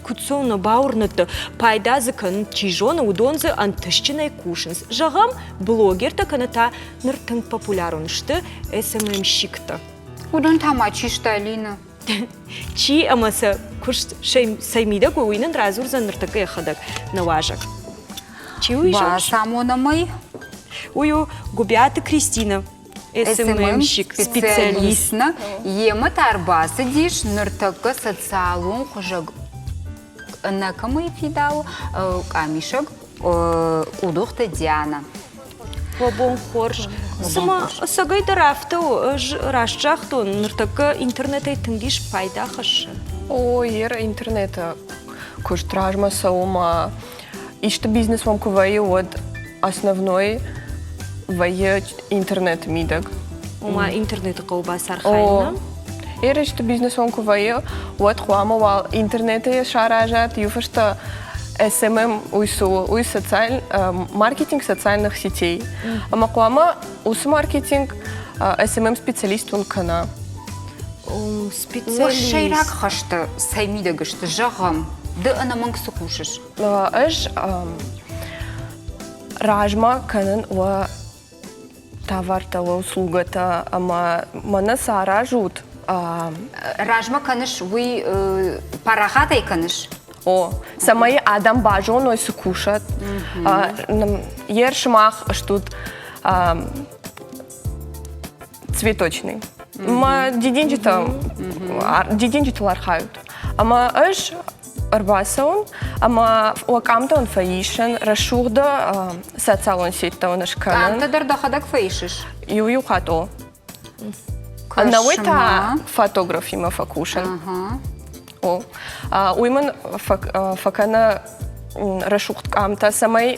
Куцона баурната пайда закан чижона удонзы антышчиной кушинс. Жагам блогер таканата ныртын популяруншты СММщикта. Удон тамачишта Алина. Чи амаса куш саймида гуинан разур за ныртака яхадак наважак. Чи уйжаш? Ба самона май. Ую губята Кристина. СММщик, специалист. Ема тарбасы диш ныртака социалун хожак. Накамы фидал камишек удухта Диана. Вабон хорш. Сама сагай тарафта рашчахту ныртака интернета тындиш пайда хаша. О, ер интернета куш тражма саума. Ишта бизнес вам кувай вот основной вае интернет мидак. Ума интернет кауба сархайна. Eerst de business van Kuwait, wat gewoon wel internet шаражат, юфашта SMM уй маркетинг социальных сетей. А маклама ус маркетинг SMM специалист он кана. специалист. Шейрак хашты саймида гышты жағам. Да ана маңсы кушыш. Эш ражма канын ва товар-то услуга-то, ама мана саражут. Ражма каныш, вы парахатай каныш? О, самай адам бажон ой сукушат. Ершмах штут цветочный. Ма дидинчито архают. Ама эш арбасаун, ама уакамтон фаишен, рашурда социалон сеттаун ашканан. Камта дардахадак фаишиш? Ю хато. Науита фотографи ма факушен. О, уйман факана рашурд камта самай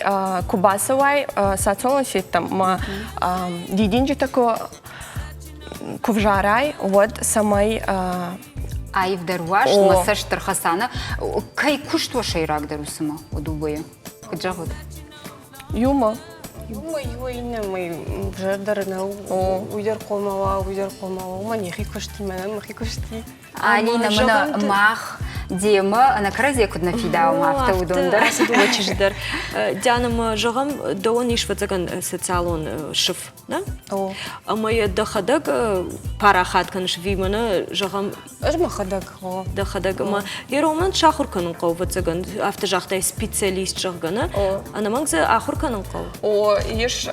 кубасавай социалон сеттам, ма дидинчито кувжарай, вот самай Айв даруаш, масаж тархасана. Кай куштва шейрак дарусыма удубая? Каджагуд? Юма. Юма юайна май жардарнау. Уйдар комава. Мани хикушти мана, махикушти. Алина мана мах дема, она кразе кудна фидау мафта удондар. Асидуачиждар. Дянам жогам доон ишвацаган социалон шиф, да? Ама я дахадак парахат канш вимана жогам. Ажма хадак. Дахадак ама ероман шахур канун қау вацаган автожахтай специалист жогана. Ана мангза ахур канун қау. О, еш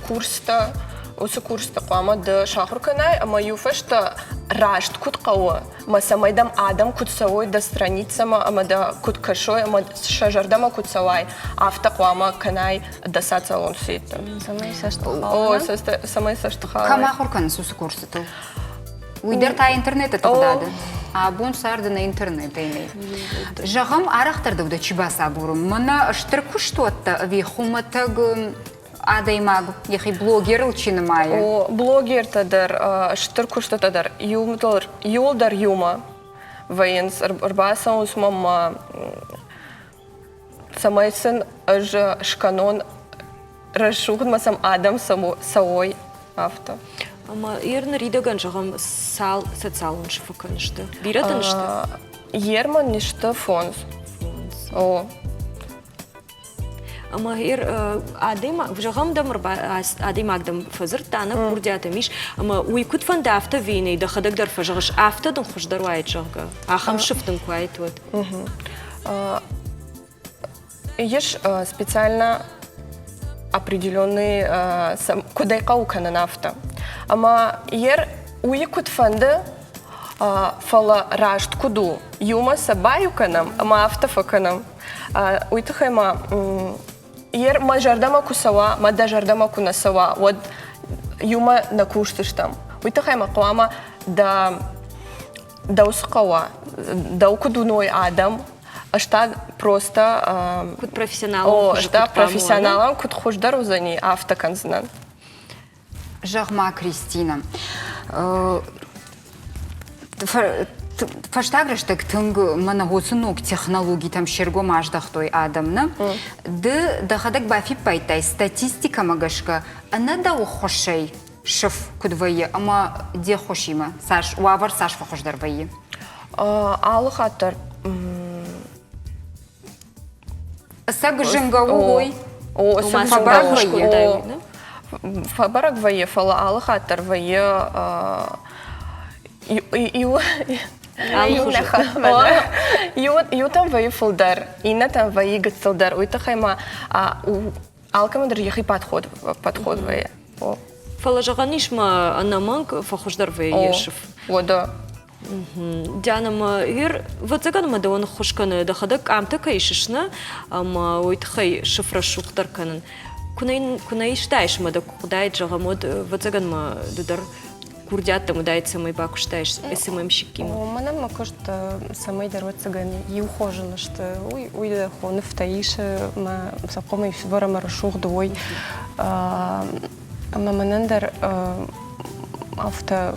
курста, осы курста қама да шахур канай, ама юфашта рашт кут қауы. Ма самайдам адам кут савой да страницама, ама да кут кашой, ама шажардама кут савай. Авта қама канай да сацалон сетта. Самай саштахала. О, самай саштахала. Кама ахур канас осы курста? Уйдар та интернета тогдады. А бун сарды на интернет эймей. Жағам арақтарды да чибаса бурум. Мана штырку что-то вихуматаг адаймаг, яхи блогер учинамая. О, блогер тадар, штырку что тадар. Юлдар юма. Военс арбаса усмама. Самайсын аж шканон расшугн масам адам савой авто. Ама ерн ридаган жогам социалон шифа канышты. Биратынышты? Ерман ништы фонс. О. Ама адема жогам дамыр адемагдам фазыр тана курдята миш. Ама уйкут фан дафта виней да хадагдар фажагыш авта дын хуждар вайт жога. Ахам шифтын куайт вот. Еш специально определенный кудайка укана нафта. Ама ер уйкут фанды фала рашт куду. Юма сабаюканам, ама автофаканам. Уйтахайма ер ма жардама кусава, ма да жардама кунасава. Вот юма накуштыш там. Уйтахайма куама да усқава, да укудуной адам. Ашта просто кут профессионалом. Ашта профессионалом кут хуждар узани автоканзнан. Жағма Кристина. Фаштаграштак тынг манагосунук технологий там шергом аждахтой адамна. Да хадак бафи пайтай статистика магашка. Ана да ухошей шиф кудвае, ама де хошима. Саш уавар саш фахождар вае. Алхатар. Саг жимгауой. О, саг Фабарак вае фала алхатар вае Ютам вае фулдар, ина там вае гатсалдар. Уйтахайма алкамадр яхи подход вае. Фала жаганишма анаманг фахуждар вае ешев. О, да. Дянама ир вацаганма да он хушканы да хадак амта кайшишна, ама уйтхай шифрашуктар канан. Кунай штаешма да кудай жагамод вацаганма дудар курдята мудает самой баку штаеш эсэмэм щикима. Манам макошта самой дарват цаган и ухожено что уйда хон в таише ма сапкомай вора маршух двой ама манандар авто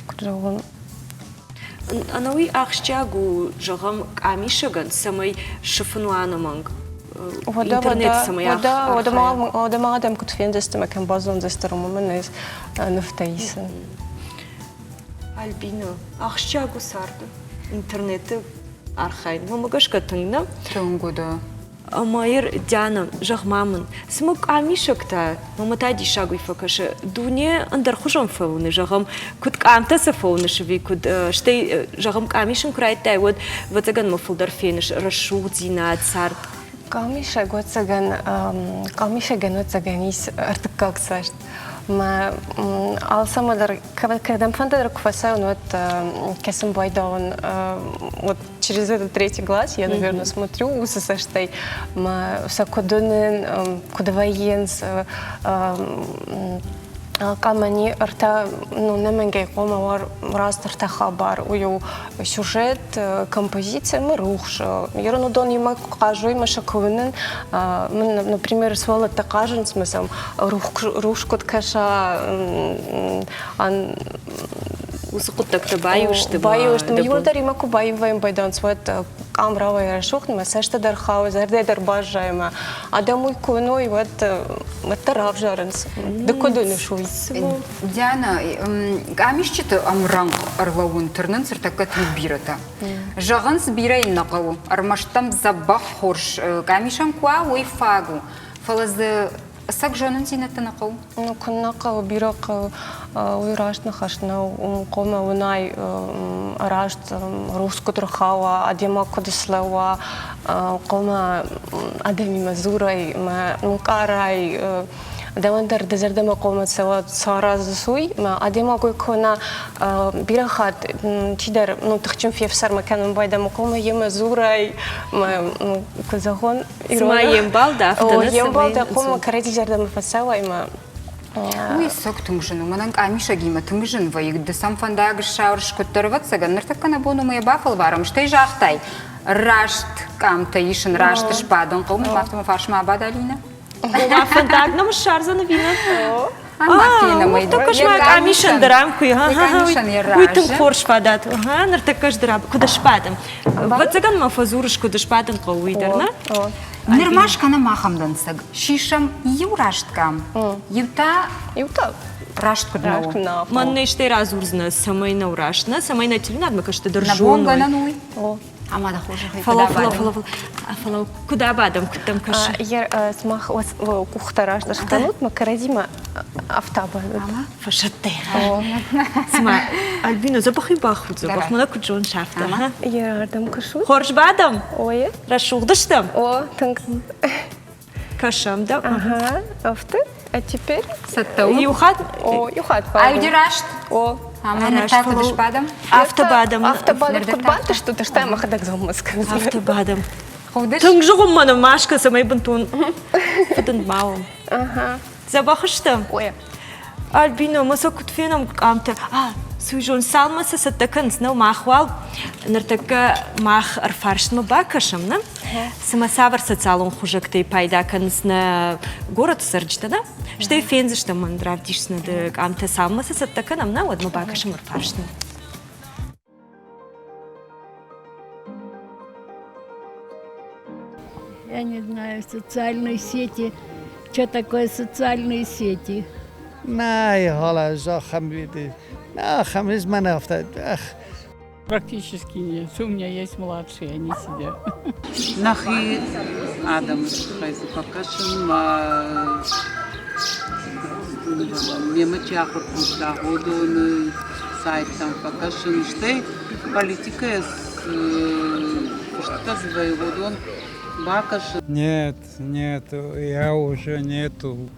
куржагон. Анауи ахщагу жагам амишаган самой шифнуанаманг. Интернет самой ахар. Ода мадам кут фендесте макам базон зестером момент из нафтаиса. Альбина, ахщагу сарды. Интернеты архайн. Мамагашка тыңна. Тыңгуда. Амайыр Диана, жағмамын. Смук амишокта, маматади шагу факашы. Дуне андар хужам фауны жағам. Куд камтасы фауны шыви, куд штей жағам камишын крайтай. Вот цаган мафулдар фенеш рашу зина царт. Камиша гано цаганис артыкак сашт. ما алсамадар когда фантазер кваса вот кесем байдаун вот через этот третий глаз я наверное смотрю усасаштай ма сакодонен куда военс камани арта ну неменгей комавар растрта хабар ую сюжет композиция мы рухш еронудон има кажу има шаковнен например свала такажен смысл рухшкот каша ан усукуттакта баюшты баюшты юлдар има кубаеваем байдан сват камрава яшухн масашта дархау зардедар бажайма адамуй куной вот это равжаренс докудуны шуй Диана, амишчиты амранг арлауын түрнін сыртакка түйбирата. Жағын сбирайын нақау, армаштам забах хорш, амишан куа уйфагу. Фалазы сак жонын зинетті нақау? Ну, күннақау бирақ уйрашны хашна, кома унай рашт руску трахава, адема кодислава, кома адеми мазурай, мкарай, Дамандар дезердема комат села сараз суй, ма адема кой кона бирахат тидер ну тахчим февсар маканам байдам кома ема зурай ма козагон Сма ембал да о ембал да кома карети зердема фасава има Уй сок тыңжын, манан амиша гима тыңжын вайык да сам фандагы шаурш көттөрват саган нартакана бону моя бафал барам штай жахтай рашт камта ишин рашт шпадон кома мафтама фаршма абадалина Була фантагна мушарза на вина. Мафтина мой так кошмак амишан драм куй. Куйтым хорш падат. Нартакаш драм. Куда шпадам. Вацаган мафазурыш куда шпадам кауидерна. Нирмашкана махамдан саг. Шишам юрашткам. Юта раштку. Манне ште разурзна самайна урашна. Самайна телинад ма каште держу. На бонга на нуй. Ама да хуже. Фала. Куда бадам кутам каш. Я смах кухтараш да шканут ма карадима автаба. Ама фашатте. Сма Альбина запахи бахут запах мана куджон шафта. Я дам кашу. Хорш бадам. Ой. Рашугдаштам. О, танк. Кашам да. Ага. Авто. А теперь саттау. Юхат. О, юхат. Айдирашт. О. Ама не так кудаш бадам? Автобадам. Автобадам кудбанты что ты штайма ходак замыска. Автобадам. Ходиш? Тыңжығым мана машка самай бантун. Фудын мауым. Ага. Забахыштым. Ой. Альбино, маса кутфенам камта. Суйжон салмаса саттакын снау махвал. Нартака мах арфаршма бакашам, на? Сама савар социалон хужактай пайдакан сна город сарджта, да? Что и фензы, что мандравдишь на да камта салмаса саттаканам, на? Вот мы бакашам арфаршма. Я не знаю, социальные сети. Что такое социальные сети? Не, حالا جا خمیده. نه خمیز من افتاد. Практически нет. У меня есть младшие, они сидят. Нахи Адам хайзы покашын мемачи ахыр курда годоны сайттан покашын штай политика что-то завоеводон бакашын. Нет, я уже нету.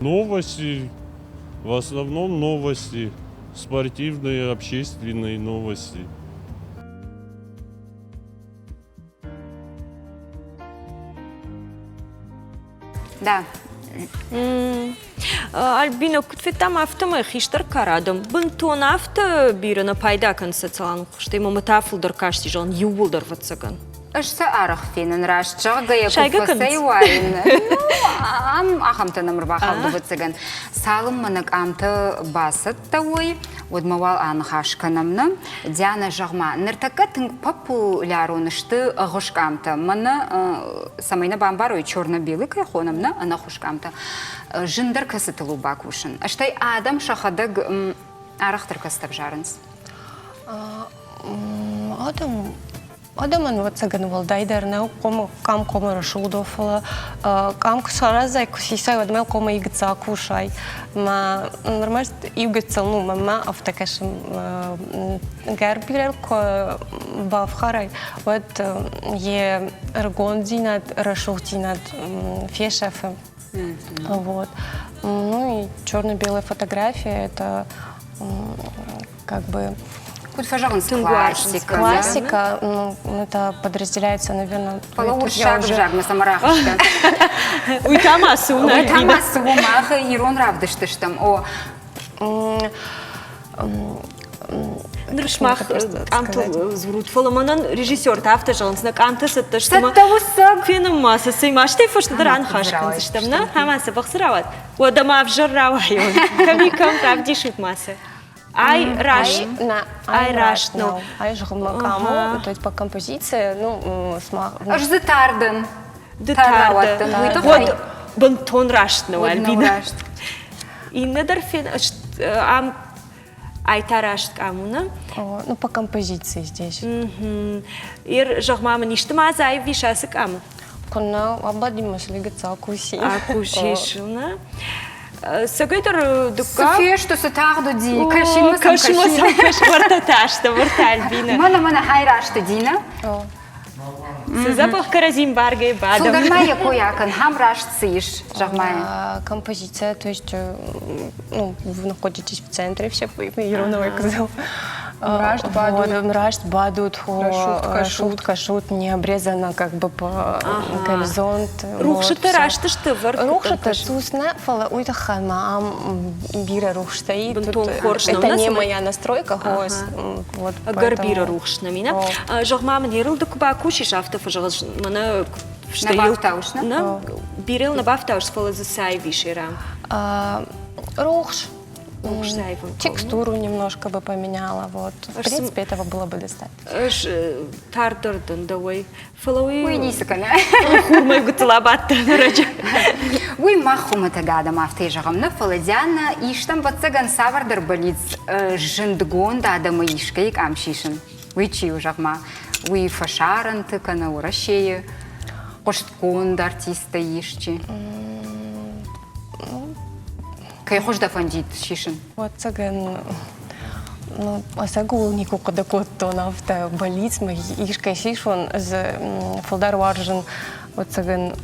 Новости, в основном новости, спортивные, общественные новости. Да. Альбина, кутфе там автома хиштар карадам. Бунтон авто бирана пайдакан социалан. Что ему матафул даркашти жон ювулдар ватсаган. Ашса арах фенен рашча гая куфасай вайн. Ам ахамта намр бахалды ватсаган. Салым манак амта басат тауй. Удмавал анхашканамна. Диана жагма. Нертака тынг популярунышты агушкамта. Мана самайна бамбару черно-белый кайхонамна анахушкамта. Жиндар касатылу бакушын. Аштай адам шахадаг арахтар кастап жарынс. Адамын вот цаган валдайдарна кам кома рашудофла кам ксаразай кусисай адмел кома игца кушай ма нормально игцал ну мама автокашм гарбирел ко бавхарай вот е аргондинат рашухтинат фешаф вот ну и черно-белая фотография это как бы классика. Классика, ну, это подразделяется, наверное... Полууршак-жак, мы самарахушка. Уйтамасу, Уйтамасу, маха, ирон равдыштыш там, о... Ныршмах, амту зврут фоламанан режиссер тафта жалынсынак амтасы тыштыма... Саттавусак! Фенім масы сыймашты фошты дран хашкан зыштымна, хамасы бақсырават. Одама авжырравайон. Камикам правдишит масы. Ай рашт, ну, ай жгмакаму, то есть по композиции, ну, смах. Аж затарден. Вот, бонтон рашт, ну, Альбина. И надарфен, айта рашт камуна. Ну, по композиции здесь. Ир жгмама ништыма зай вишасы каму. Кона абадима слигаться акуси. Акушишына. Сагайдар дука. София, что сатарду ди. Кашимасам вартаташта, вартальбина. Мана хайрашта дина. Запах каразим барга и бадам. Судармая коякан, хам рашт сиш, жагмая. Композиция, то есть, ну, вы находитесь в центре, все Еруновой казал. Мрашт, бадут, шутка, шут, не обрезана как бы по горизонт. Рухшата рашта что варт. Рухшата сусна, фала уйта ханмаам бира рухштай. Это не моя настройка, вот. Гарбира рухшна мина. Жагмам нерил докуба кушиш автофажалж, мана на бирил на бафтауш фала за сай вишера. Рухш. Текстуру немножко бы поменяла, вот. В принципе, этого было бы достаточно. Тардерден, давай. Фалауи... Уй, нисакана. Хурмай гутылабатта, раджа. Уй, махума тагада мафтежагамна, фаладяна, иштам бацаган савардар балиц жындгон да адама ишкайк амшишин. Уй, чи ужагма. Уй, фашаран тыкана урашея. Кошткон да артиста ишчи. Кай хош да фандит шишин. Вот цаган, ну, асагул нику кадакот то нафта болит, мы ишкай шишон з фолдар варжен, вот цаган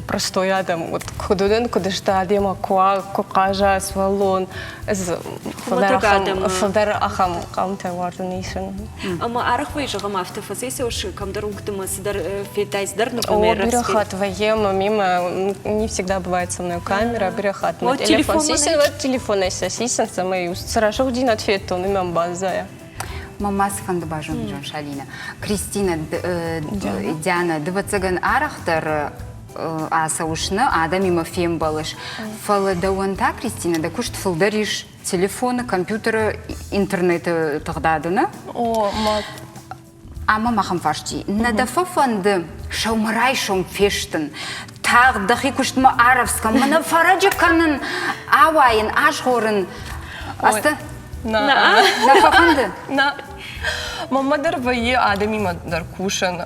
простой адам, вот кудуден кудышта адема куажа свалон з фолдар ахам камта варжен ишин. Ама арахвай жагам автофасеся уж камдарунгтыма сидар фетайсдар, например, О, бирахат воем, мимо, не всегда бывает со мной камера, бирахат. Вот телефон сисен, вот телефон сисен, самый сарашок дин ответ, он имям базая. Мамас фандабажон Джон Шалина. Кристина Диана, двадцаган арахтар асаушна, адам има фем балыш. Фала дауанта, Кристина, да кушт фалдариш телефона, компьютера, интернета тагдадына. О, мат. Ама махам фашти. Надафа фанды шаумарай шаум фештын. Таг дахи куштма аравска. Мана фараджа канын авайын, ашғорын. Аста? На фафанды? На. Мамадар вайы адами мадар кушан.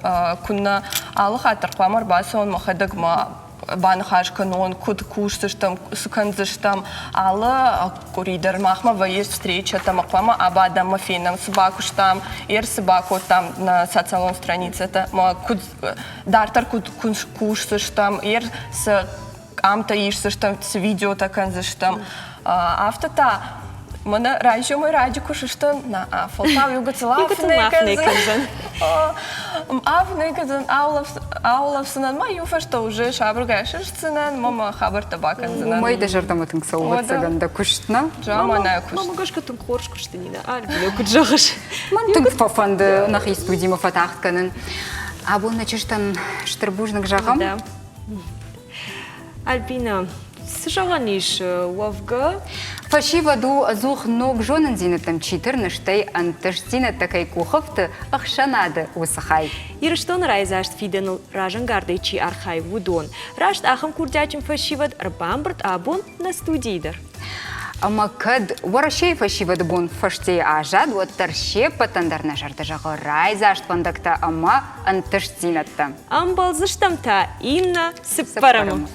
Кунна алых атарқламар басы он махадык ма банхаш канон, куд куштыштам, суканзыштам. Алы коридор махма вайы встреча там аклама абадам мафинам собакуштам. Ир собаку там на социалон странице. Это куд дартар куд куштыштам. Ир с амта ишсыштам, с видео таканзыштам. Автота. Мана раньше мой радику что на фолтав югоцелав неказан. Неказан аулавсынан ма юфа что уже шабргашырсынан мама хабар табаканзынан. Мой даже там это ксаулацаган да куштна. Жама на кушт. Мама гашка тун хоршку что не да. Альбина куджагаш. Ман тун фафанды нахи студима фатахтканын. А был начештан штрбужник жагам. Да. Альбина. Сжаганиш вавга. Фашиваду азух ног жонын зинетам 14 антыштина такай куховты ахшанады усахай. Ирштон райзашт фиден ражангардайчи архай вудон. Рашт ахам курдячим фашивад арбамбрт абон на студийдер. Ама кад варашей фашивад бун фаште ажад, вот торще патандарна жарты жағы райзашт пандакта ама антыштинатта. Амбал зыштамта Инна Сыппарамы.